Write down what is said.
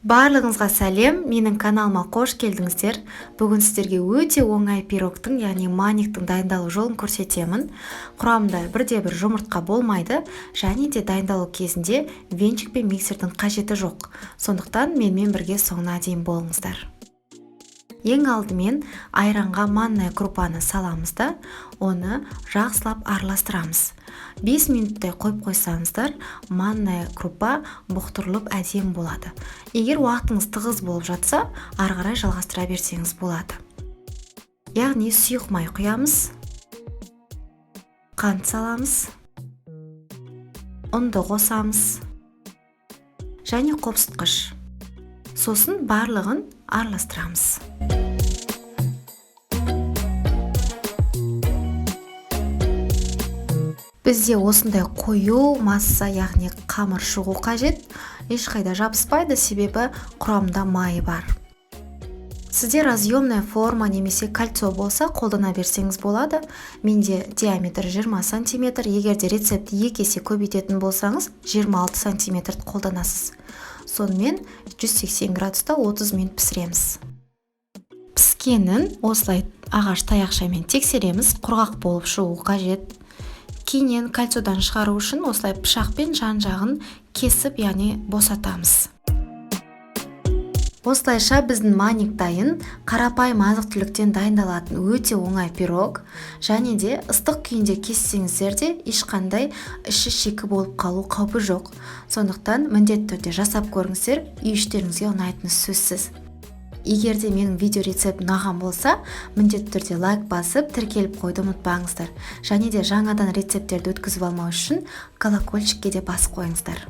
Барлығыңызға сәлем, менің каналыма қош келдіңіздер. Бүгін сіздерге өте оңай пирогтың, яғни манниктің дайындалу жолын көрсетемін. Құрамында бірде-бір жұмыртқа болмайды, және де дайындалу кезінде венчик пен миксердің қажеті жоқ. Сондықтан менімен бірге соңына дейін болыңыздар. Ең алдымен айранға манная крупаны саламыз да, оны жақсылап араластырамыз. 5 минуттай қойып қойсаңыздар, манная крупа бұқтырылып әдемі болады. Егер уақытыңыз тығыз болып жатса, ары қарай жалғастыра берсеңіз болады. Яғни сұйық май құямыз, қант саламыз, ұнды қосамыз және қопсытқыш. Сосын барлығын араластырамыз. Бізде осындай қою масса, яғни қамыр шығу қажет. Ешқайда жабыспайды, себебі құрамында майы бар. Сізде разъемная форма немесе кольцо болса, қолдана берсеңіз болады. Менде диаметр 20 см, егер де рецепт 2 есе көбейтетін болсаңыз, 26 см қолданасыз. Сонымен 180 градуста 30 минут пісіреміз. Піскенін осылай ағаш таяқшамен тексереміз, құрғақ болып шығу қажет. Кейіннен кольцодан шығару үшін осылай пышақпен жан-жағын кесіп, яғни босатамыз. Осылайша біздің манник дайын, қарапайым азық-түліктен дайындалатын өте оңай пирог, және де ыстық күйінде кессеңіздер де ешқандай іші шикі болып қалу қаупі жоқ. Сондықтан міндетті түрде жасап көріңіздер, үй-іштеріңізге ұнайтыны сөзсіз. Егер де менің видео рецепт ұнаған болса, міндетті түрде лайк басып, тіркеліп қойды ұмытпаңыздар. Және де жаңадан рецепттерді өткізіп алмау үшін колокольчикке де басып қойыңыздар.